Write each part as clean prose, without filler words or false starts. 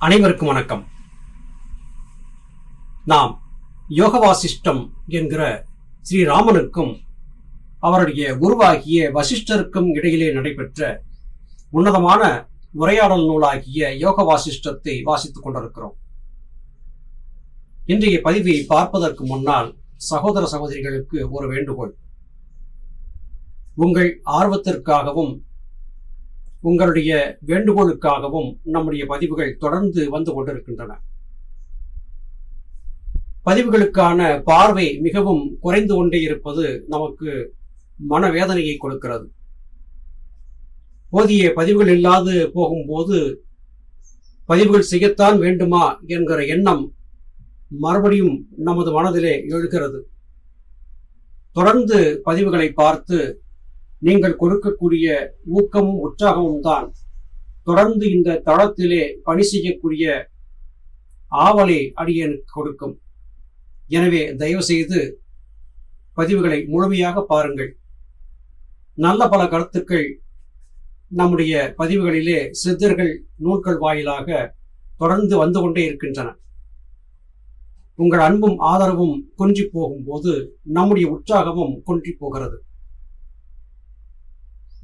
அனைவருக்கும் வணக்கம். நாம் யோக வாசிஷ்டம் என்கிற ஸ்ரீராமனுக்கும் அவருடைய குருவாகிய வசிஷ்டருக்கும் இடையிலே நடைபெற்ற உன்னதமான உரையாடல் நூலாகிய யோக வாசிஷ்டத்தை வாசித்துக் கொண்டிருக்கிறோம். இன்றைய பதிவை பார்ப்பதற்கு முன்னால் சகோதர சகோதரிகளுக்கு ஒரு வேண்டுகோள். உங்கள் ஆர்வத்திற்காகவும் உங்களுடைய வேண்டுகோளுக்காகவும் நம்முடைய பதிவுகள் தொடர்ந்து வந்து கொண்டிருக்கின்றன. பதிவுகளுக்கான பார்வை மிகவும் குறைந்து கொண்டே இருப்பது நமக்கு மனவேதனையை கொடுக்கிறது. போதிய பதிவுகள் இல்லாது போகும்போது பதிவுகள் செய்யத்தான் வேண்டுமா என்கிற எண்ணம் மறுபடியும் நமது மனதிலே எழுகிறது. தொடர்ந்து பதிவுகளை பார்த்து நீங்கள் கொடுக்கக்கூடிய ஊக்கமும் உற்சாகமும் தான் தொடர்ந்து இந்த தளத்திலே பணி செய்யக்கூடிய ஆவலை அடியனுக்கு கொடுக்கும். எனவே தயவு செய்து பதிவுகளை முழுமையாக பாருங்கள். நல்ல பல கருத்துக்கள் நம்முடைய பதிவுகளிலே சித்தர்கள் நூல்கள் வாயிலாக தொடர்ந்து வந்து கொண்டே இருக்கின்றன. உங்கள் அன்பும் ஆதரவும் குன்றி போகும்போது நம்முடைய உற்சாகமும் குன்றி போகிறது.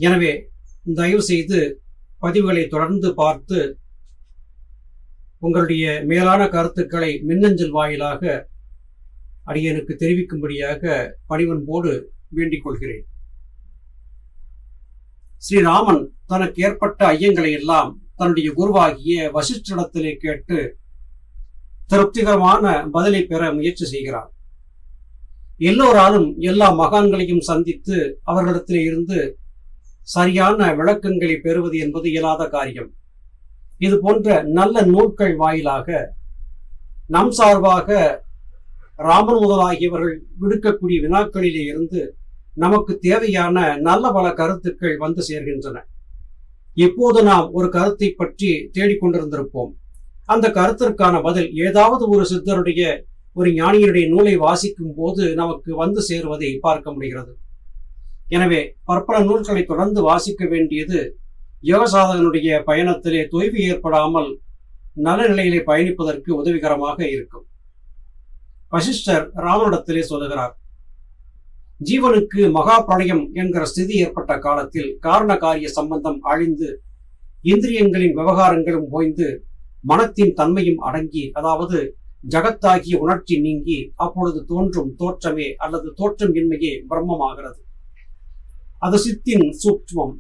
எனவே தயவு செய்து பதிவுகளை தொடர்ந்து பார்த்து உங்களுடைய மேலான கருத்துக்களை மின்னஞ்சல் வாயிலாக அடியனுக்கு தெரிவிக்கும்படியாக பணிவன்போடு வேண்டிக் கொள்கிறேன். ஸ்ரீராமன் தனக்கு ஏற்பட்ட ஐயங்களை எல்லாம் தன்னுடைய குருவாகிய வசிஷ்டரிடத்திலே கேட்டு திருப்திகரமான பதிலை பெற முயற்சி செய்கிறார். எல்லோராலும் எல்லா மகான்களையும் சந்தித்து அவர்களிடத்திலே இருந்து சரியான விளக்கங்களை பெறுவது என்பது இயலாத காரியம். இது போன்ற நல்ல நூல்கள் வாயிலாக நம் சார்பாக ராமன் முதலாகியவர்கள் விடுக்கக்கூடிய வினாக்களிலே இருந்து நமக்கு தேவையான நல்ல பல கருத்துக்கள் வந்து சேர்கின்றன. இப்போது நாம் ஒரு கருத்தை பற்றி தேடிக்கொண்டிருந்திருப்போம். அந்த கருத்திற்கான பதில் ஏதாவது ஒரு சித்தருடைய ஒரு ஞானியருடைய நூலை வாசிக்கும் போது நமக்கு வந்து சேருவதை பார்க்க முடிகிறது. எனவே பற்பல நூல்களை தொடர்ந்து வாசிக்க வேண்டியது யோகசாதகனுடைய பயணத்திலே தொய்வு ஏற்படாமல் நல்ல நிலையிலே பயணிப்பதற்கு உதவிகரமாக இருக்கும். வசிஷ்டர் ராமனிடத்திலே சொல்லுகிறார், ஜீவனுக்கு மகா பிரளயம் என்கிற ஸ்திதி ஏற்பட்ட காலத்தில் காரண காரிய சம்பந்தம் அழிந்து இந்திரியங்களின் விவகாரங்களும் ஓய்ந்து மனத்தின் தன்மையும் அடங்கி, அதாவது ஜகத்தாகிய உணர்ச்சி நீங்கி அப்பொழுது தோன்றும் தோற்றமே அல்லது தோற்றம் இன்மையே பிரம்மமாகிறது. அது சித்தின் சூட்சுமம்,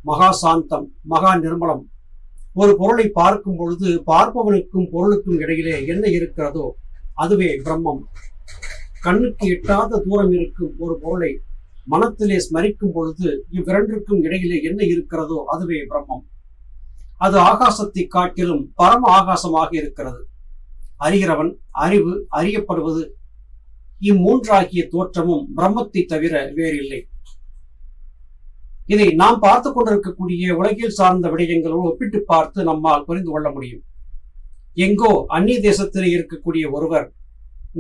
மகா சாந்தம், மகா நிர்மலம். ஒரு பொருளை பார்க்கும் பொழுது பார்ப்பவனுக்கும் பொருளுக்கும் இடையிலே என்ன இருக்கிறதோ அதுவே பிரம்மம். கண்ணுக்கு எட்டாத தூரம் இருக்கும் ஒரு பொருளை மனத்திலே ஸ்மரிக்கும் பொழுது இவ்விரண்டிற்கும் இடையிலே என்ன இருக்கிறதோ அதுவே பிரம்மம். அது ஆகாசத்தை காட்டிலும் பரம ஆகாசமாக இருக்கிறது. அறிகிறவன், அறிவு, அறியப்படுவது, இம்மூன்றாகிய தோற்றமும் பிரம்மத்தை தவிர வேறில்லை. இதை நாம் பார்த்து கொண்டிருக்கக்கூடிய உலகில் சார்ந்த விடயங்களோடு ஒப்பிட்டு பார்த்து நம்மால் புரிந்து கொள்ள முடியும். எங்கோ அந்நிய தேசத்திலே இருக்கக்கூடிய ஒருவர்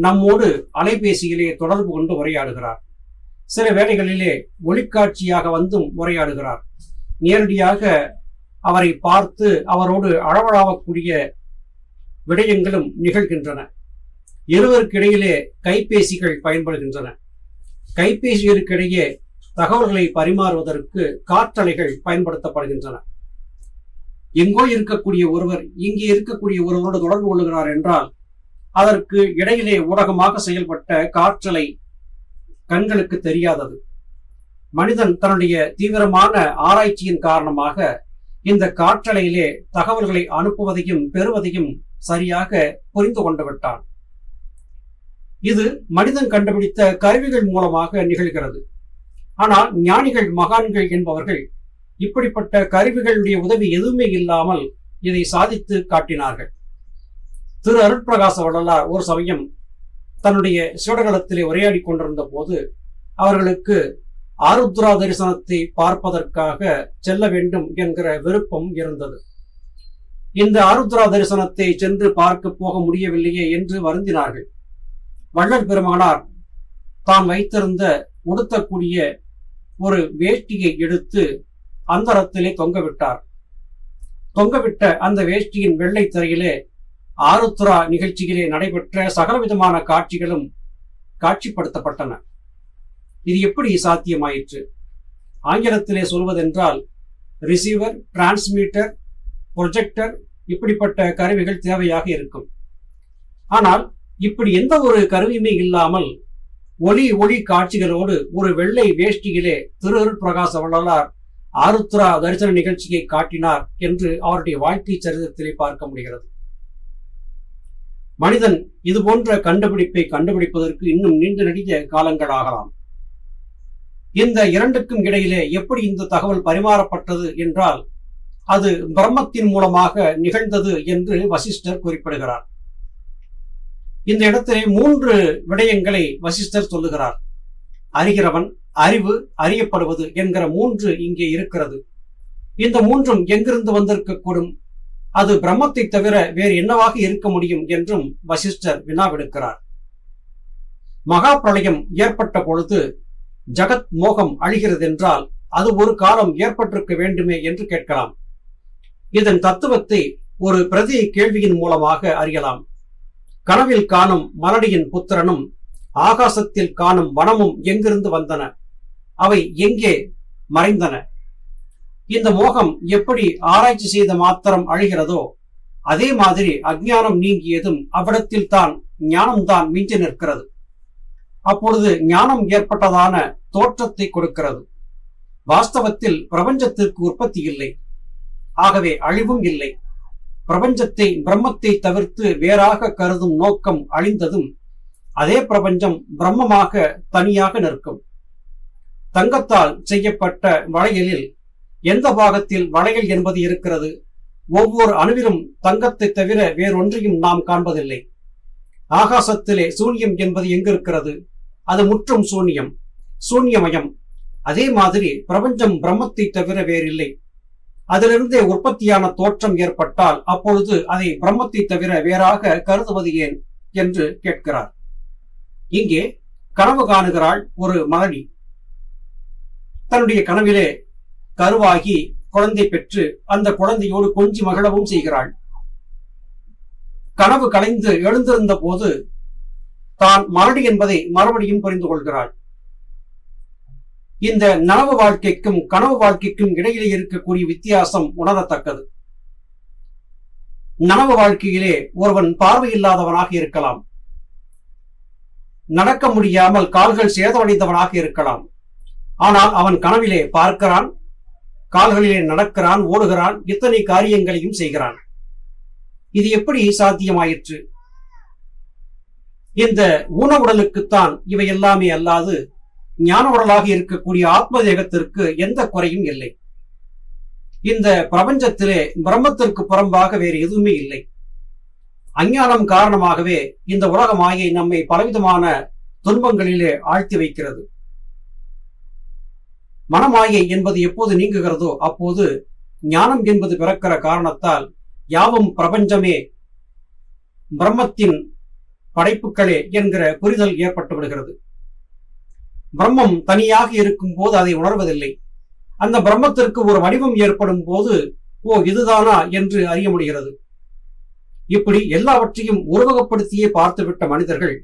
நம்மோடு அலைபேசியிலே தொடர்பு கொண்டு உரையாடுகிறார். சில வேளைகளிலே ஒளிக்காட்சியாக வந்தும் உரையாடுகிறார். நேரடியாக அவரை பார்த்து அவரோடு அளவலாவக்கூடிய விடயங்களும் நிகழ்கின்றன. இருவருக்கிடையிலே கைபேசிகள் பயன்படுகின்றன. கைபேசிகளுக்கிடையே தகவல்களை பரிமாறுவதற்கு காற்றலைகள் பயன்படுத்தப்படுகின்றன. எங்கோ இருக்கக்கூடிய ஒருவர் இங்கே இருக்கக்கூடிய ஒருவரோடு தொடர்பு கொள்ளுகிறார் என்றால் அதற்கு இடையிலே ஊடகமாக செயல்பட்ட காற்றலை கண்களுக்கு தெரியாதது. மனிதன் தன்னுடைய தீவிரமான ஆராய்ச்சியின் காரணமாக இந்த காற்றலையிலே தகவல்களை அனுப்புவதையும் பெறுவதையும் சரியாக புரிந்து கொண்டு விட்டான். இது மனிதன் கண்டுபிடித்த கருவிகள் மூலமாக நிகழ்கிறது. ஆனால் ஞானிகள், மகான்கள் என்பவர்கள் இப்படிப்பட்ட கருவிகளுடைய உதவி எதுவுமே இல்லாமல் இதை சாதித்து காட்டினார்கள். திரு அருட்பிரகாச வள்ளலார் ஒரு சமயம் தன்னுடைய சீடர்களிடத்திலே உரையாடி கொண்டிருந்த போது அவர்களுக்கு ஆருத்ரா தரிசனத்தை பார்ப்பதற்காக செல்ல வேண்டும் என்கிற விருப்பம் இருந்தது. இந்த ஆருத்ரா தரிசனத்தை சென்று பார்க்க போக முடியவில்லையே என்று வருந்தினார்கள். வள்ளல் பெருமானார் தான் வைத்திருந்த உடுத்தக்கூடிய ஒரு வேட்டியை எடுத்து அந்தரத்திலே தொங்கவிட்டார். தொங்கவிட்ட அந்த வேஷ்டியின் வெள்ளை திரையிலே ஆருத்ரா நிகழ்ச்சியிலே நடைபெற்ற சகலவிதமான காட்சிகளும் காட்சிப்படுத்தப்பட்டன. இது எப்படி சாத்தியமாயிற்று? ஆங்கிலத்திலே சொல்வதென்றால் ரிசீவர், டிரான்ஸ்மிட்டர், ப்ரொஜெக்டர் இப்படிப்பட்ட கருவிகள் தேவையாக இருக்கும். ஆனால் இப்படி எந்த ஒரு கருவியுமே இல்லாமல் ஒளி காட்சிகளோடு ஒரு வெள்ளை வேஷ்டியிலே திருஅருள் பிரகாச வள்ளலார் ஆருத்ரா தரிசன நிகழ்ச்சியை காட்டினார் என்று அவருடைய வாழ்க்கை சரித்திரத்திலே பார்க்க முடிகிறது. மனிதன் இது போன்ற கண்டுபிடிப்பை கண்டுபிடிப்பதற்கு இன்னும் நீண்ட நெடிய காலங்கள் ஆகலாம். இந்த இரண்டுக்கும் இடையிலே எப்படி இந்த தகவல் பரிமாறப்பட்டது என்றால் அது பிரம்மத்தின் மூலமாக நிகழ்ந்தது என்று வசிஷ்டர் குறிப்பிடுகிறார். இந்த இடத்திலே 3 விடயங்களை வசிஷ்டர் சொல்லுகிறார். அறிகிறவன், அறிவு, அறியப்படுவது என்கிற 3 இங்கே இருக்கிறது. இந்த 3ம் எங்கிருந்து வந்திருக்கக்கூடும்? அது பிரம்மத்தை தவிர வேறு என்னவாக இருக்க முடியும் என்றும் வசிஷ்டர் வினாவெடுக்கிறார். மகா பிரளயம் ஏற்பட்ட பொழுது ஜகத் மோகம் அழிகிறது என்றால் அது ஒரு காலம் ஏற்பட்டிருக்க வேண்டுமே என்று கேட்கலாம். இதன் தத்துவத்தை ஒரு பிரதி கேள்வியின் மூலமாக அறியலாம். கனவில் காணும் மலடியின் புத்திரனும் ஆகாசத்தில் காணும் வனமும் எங்கிருந்து வந்தன? அவை எங்கே மறைந்தன? இந்த மோகம் எப்படி ஆராய்ச்சி செய்த மாத்திரம் அழிகிறதோ அதே மாதிரி அஞ்ஞானம் நீங்கியதும் அவ்விடத்தில் தான் ஞானம்தான் மிஞ்சி நிற்கிறது. அப்பொழுது ஞானம் ஏற்பட்டதான தோற்றத்தை கொடுக்கிறது. வாஸ்தவத்தில் பிரபஞ்சத்திற்கு உற்பத்தி இல்லை, ஆகவே அழிவும் இல்லை. பிரபஞ்சத்தை பிரம்மத்தை தவிர்த்து வேறாக கருதும் நோக்கம் அழிந்ததும் அதே பிரபஞ்சம் பிரம்மமாக தனியாக நிற்கும். தங்கத்தால் செய்யப்பட்ட வளையலில் எந்த பாகத்தில் வளையல் என்பது இருக்கிறது? ஒவ்வொரு அணுவிலும் தங்கத்தை தவிர வேறொன்றையும் நாம் காண்பதில்லை. ஆகாசத்திலே சூன்யம் என்பது எங்கிருக்கிறது? அது முற்றும் சூன்யம், சூன்யமயம். அதே மாதிரி பிரபஞ்சம் பிரம்மத்தை தவிர வேறில்லை. அதிலிருந்தே உற்பத்தியான தோற்றம் ஏற்பட்டால் அப்பொழுது அதை பிரம்மத்தை தவிர வேறாக கருதுவது ஏன் என்று கேட்கிறார். இங்கே கனவு காணுகிறாள் ஒரு மலடி. தன்னுடைய கனவிலே கருவாகி குழந்தை பெற்று அந்த குழந்தையோடு கொஞ்சி மகிழவும் செய்கிறாள். கனவு கலைந்து எழுந்திருந்த போது தான் மலடி என்பதை மறுபடியும் புரிந்து கொள்கிறாள். இந்த நனவு வாழ்க்கைக்கும் கனவு வாழ்க்கைக்கும் இடையிலே இருக்கக்கூடிய வித்தியாசம் உணரத்தக்கது. நனவு வாழ்க்கையிலே ஒருவன் பார்வையில்லாதவனாக இருக்கலாம், நடக்க முடியாமல் கால்கள் சேதமடைந்தவனாக இருக்கலாம். ஆனால் அவன் கனவிலே பார்க்கிறான், கால்களிலே நடக்கிறான், ஓடுகிறான், இத்தனை காரியங்களையும் செய்கிறான். இது எப்படி சாத்தியமாயிற்று? இந்த ஊன உடலுக்குத்தான் இவை எல்லாமே அல்லாது ஞான உடலாக இருக்கக்கூடிய ஆத்ம தேகத்திற்கு எந்த குறையும் இல்லை. இந்த பிரபஞ்சத்திலே பிரம்மத்திற்கு புறம்பாக வேறு எதுவுமே இல்லை. அஞ்ஞானம் காரணமாகவே இந்த உலக மாயை நம்மை பலவிதமான துன்பங்களிலே ஆழ்த்தி வைக்கிறது. மனமாயை என்பது எப்போது நீங்குகிறதோ அப்போது ஞானம் என்பது பிறக்கிற காரணத்தால் யாவும் பிரபஞ்சமே பிரம்மத்தின் படைப்புகளே என்கிற புரிதல் ஏற்பட்டு விடுகிறது. பிரம்மம் தனியாக இருக்கும் போது அதை உணர்வதில்லை. அந்த பிரம்மத்திற்கு ஒரு வடிவம் ஏற்படும் போது ஓ இதுதானா என்று அறிய முடிகிறது. இப்படி எல்லாவற்றையும் உருவகப்படுத்தியே பார்த்துவிட்ட மனிதர்கள்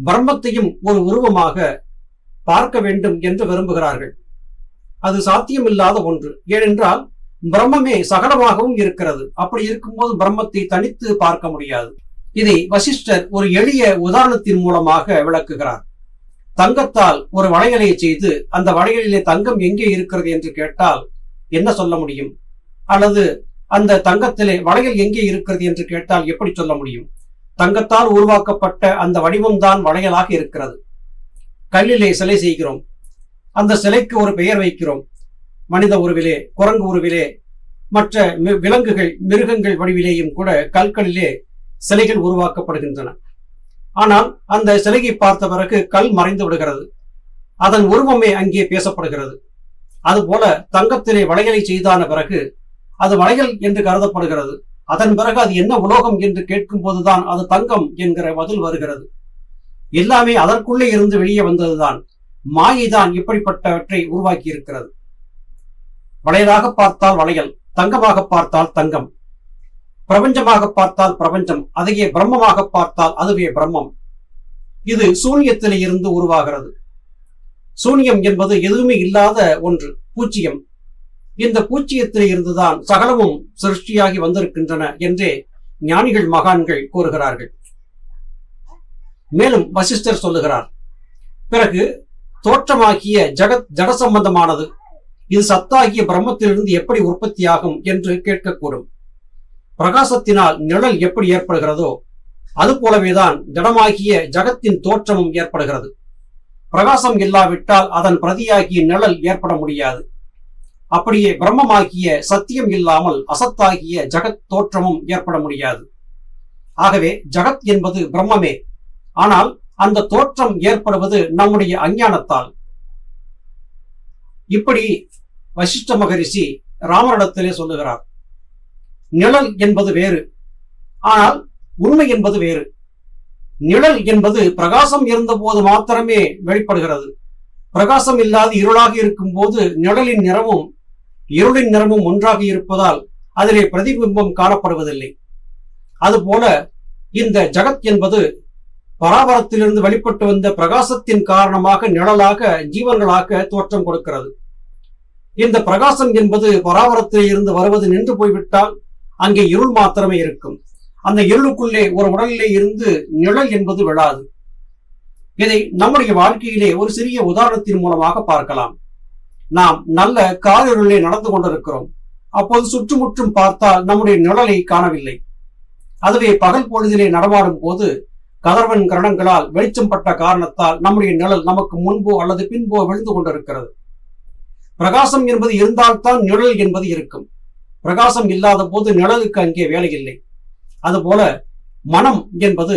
பிரம்மத்தையும் ஒரு உருவமாக பார்க்க வேண்டும் என்று விரும்புகிறார்கள். அது சாத்தியமில்லாத ஒன்று. ஏனென்றால் பிரம்மமே சகலமாகவும் இருக்கிறது. அப்படி இருக்கும்போது பிரம்மத்தை தனித்து பார்க்க முடியாது. இதை வசிஷ்டர் ஒரு எளிய உதாரணத்தின் மூலமாக விளக்குகிறார். தங்கத்தால் ஒரு வளையலை செய்து அந்த வளையலிலே தங்கம் எங்கே இருக்கிறது என்று கேட்டால் என்ன சொல்ல முடியும்? அல்லது அந்த தங்கத்திலே வளையல் எங்கே இருக்கிறது என்று கேட்டால் எப்படி சொல்ல முடியும்? தங்கத்தால் உருவாக்கப்பட்ட அந்த வடிவம்தான் வளையலாக இருக்கிறது. கல்லிலே சிலை செய்கிறோம், அந்த சிலைக்கு ஒரு பெயர் வைக்கிறோம். மனித உருவிலே, குரங்கு உருவிலே, மற்ற விலங்குகள் மிருகங்கள் வடிவிலேயும் கூட கற்களிலே சிலைகள் உருவாக்கப்படுகின்றன. ஆனால் அந்த சிலையை பார்த்த பிறகு கல் மறைந்து விடுகிறது, அதன் உருவமே அங்கே பேசப்படுகிறது. அதுபோல தங்கத்திலே வளையலை செய்தான பிறகு அது வளையல் என்று கருதப்படுகிறது. அதன் பிறகு அது என்ன உலோகம் என்று கேட்கும் போதுதான் அது தங்கம் என்கிற பதில் வருகிறது. எல்லாமே அதற்குள்ளே இருந்து வெளியே வந்ததுதான். மாயைதான் இப்படிப்பட்டவற்றை உருவாக்கி இருக்கிறது. வளையலாக பார்த்தால் வளையல், தங்கமாக பார்த்தால் தங்கம். பிரபஞ்சமாக பார்த்தால் பிரபஞ்சம், அதையே பிரம்மமாக பார்த்தால் அதுவே பிரம்மம். இது சூன்யத்திலே இருந்து உருவாகிறது. சூன்யம் என்பது எதுவுமே இல்லாத ஒன்று, பூச்சியம். இந்த பூச்சியத்திலே இருந்துதான் சகலமும் சிருஷ்டியாகி வந்திருக்கின்றன என்றே ஞானிகள் மகான்கள் கூறுகிறார்கள். மேலும் வசிஷ்டர் சொல்லுகிறார், பிறகு தோற்றமாகிய ஜகத் ஜட சம்பந்தமானது, இது சத்தாகிய பிரம்மத்திலிருந்து எப்படி உற்பத்தியாகும் என்று கேட்கக்கூடும். பிரகாசத்தினால் நிழல் எப்படி ஏற்படுகிறதோ அது போலவேதான் ஜடமாகிய ஜகத்தின் தோற்றமும் ஏற்படுகிறது. பிரகாசம் இல்லாவிட்டால் அதன் பிரதியாகிய நிழல் ஏற்பட முடியாது. அப்படியே பிரம்மமாகிய சத்தியம் இல்லாமல் அசத்தாகிய ஜகத் தோற்றமும் ஏற்பட முடியாது. ஆகவே ஜகத் என்பது பிரம்மமே. ஆனால் அந்த தோற்றம் ஏற்படுவது நம்முடைய அஞ்ஞானத்தால். இப்படி வசிஷ்ட மகரிஷி ராமனிடத்திலே சொல்லுகிறார், நிழல் என்பது வேறு, ஆனால் உண்மை என்பது வேறு. நிழல் என்பது பிரகாசம் இருந்த போது மாத்திரமே வெளிப்படுகிறது. பிரகாசம் இல்லாது இருளாக இருக்கும் போது நிழலின் நிறமும் இருளின் நிறமும் ஒன்றாக இருப்பதால் அதிலே பிரதிபிம்பம் காணப்படுவதில்லை. அதுபோல இந்த ஜகத் என்பது பராபரத்திலிருந்து வெளிப்பட்டு வந்த பிரகாசத்தின் காரணமாக நிழலாக ஜீவன்களாக தோற்றம் கொடுக்கிறது. இந்த பிரகாசம் என்பது பராபரத்திலே இருந்து வருவது நின்று போய்விட்டால் அங்கே இருள் மாத்திரமே இருக்கும். அந்த இருளுக்குள்ளே ஒரு உடலிலே இருந்து நிழல் என்பது விழாது. இதை நம்முடைய வாழ்க்கையிலே ஒரு சிறிய உதாரணத்தின் மூலமாக பார்க்கலாம். நாம் நல்ல காரிருளிலே நடந்து கொண்டிருக்கிறோம். அப்போது சுற்றுமுற்றும் பார்த்தால் நம்முடைய நிழலை காணவில்லை. அதுவே பகல் பொழுதிலே நடமாடும் போது கதிரவன் கிரணங்களால் வெளிச்சம் பட்ட காரணத்தால் நம்முடைய நிழல் நமக்கு முன்போ அல்லது பின்போ விழுந்து கொண்டிருக்கிறது. பிரகாசம் என்பது இருந்தால்தான் நிழல் என்பது இருக்கும். பிரகாசம் இல்லாத போது நிழலுக்கு அங்கே வேலை இல்லை. அதுபோல மனம் என்பது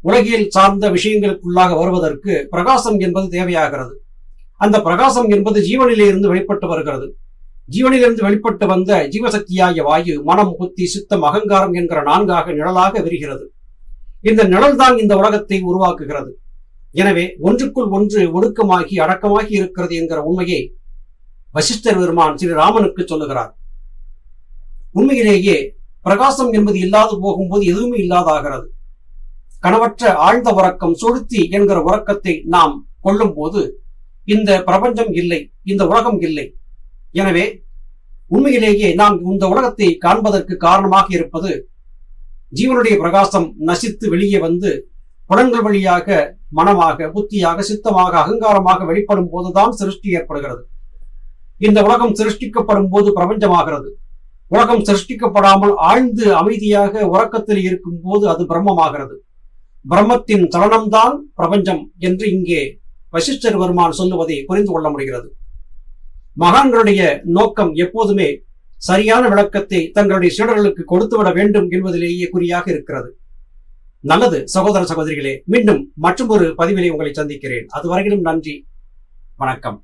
உலகியல் சார்ந்த விஷயங்களுக்குள்ளாக வருவதற்கு பிரகாசம் என்பது தேவையாகிறது. அந்த பிரகாசம் என்பது ஜீவனிலே இருந்து வெளிப்பட்டு வருகிறது. ஜீவனிலிருந்து வெளிப்பட்டு வந்த ஜீவசக்தியாகிய வாயு மனம், புத்தி, சித்தம், அகங்காரம் என்கிற நான்காக நிழலாக விரிகிறது. இந்த நிழல் தான் இந்த உலகத்தை உருவாக்குகிறது. எனவே ஒன்றுக்குள் ஒன்று ஒடுக்கமாகி அடக்கமாகி இருக்கிறது என்கிற உண்மையை வசிஷ்டர் பெருமான் ஸ்ரீராமனுக்கு சொல்லுகிறார். உண்மையிலேயே பிரகாசம் என்பது இல்லாது போகும்போது எதுவுமே இல்லாதாகிறது. கனவற்ற ஆழ்ந்த உறக்கம், சுழுத்தி என்கிற உறக்கத்தை நாம் கொள்ளும் போது இந்த பிரபஞ்சம் இல்லை, இந்த உலகம் இல்லை. எனவே உண்மையிலேயே நாம் இந்த உலகத்தை காண்பதற்கு காரணமாக இருப்பது ஜீவனுடைய பிரகாசம் நசித்து வெளியே வந்து புலன்கள் வழியாக மனமாக, புத்தியாக, சித்தமாக, அகங்காரமாக வெளிப்படும் போதுதான் சிருஷ்டி ஏற்படுகிறது. இந்த உலகம் சிருஷ்டிக்கப்படும் போது பிரபஞ்சமாகிறது. உலகம் சிருஷ்டிக்கப்படாமல் ஆழ்ந்து அமைதியாக உறக்கத்தில் இருக்கும் போது அது பிரம்மமாகிறது. பிரம்மத்தின் சலனம்தான் பிரபஞ்சம் என்று இங்கே வசிஷ்டர் பெருமான் சொல்லுவதை புரிந்து கொள்ள முடிகிறது. மகான்களுடைய நோக்கம் எப்போதுமே சரியான விளக்கத்தை தங்களுடைய சீடர்களுக்கு கொடுத்துவிட வேண்டும் என்பதிலேயே குறியாக இருக்கிறது. நல்லது சகோதர சகோதரிகளே, மீண்டும் மற்றொரு பதிவிலே உங்களை சந்திக்கிறேன். அதுவரையிலும் நன்றி, வணக்கம்.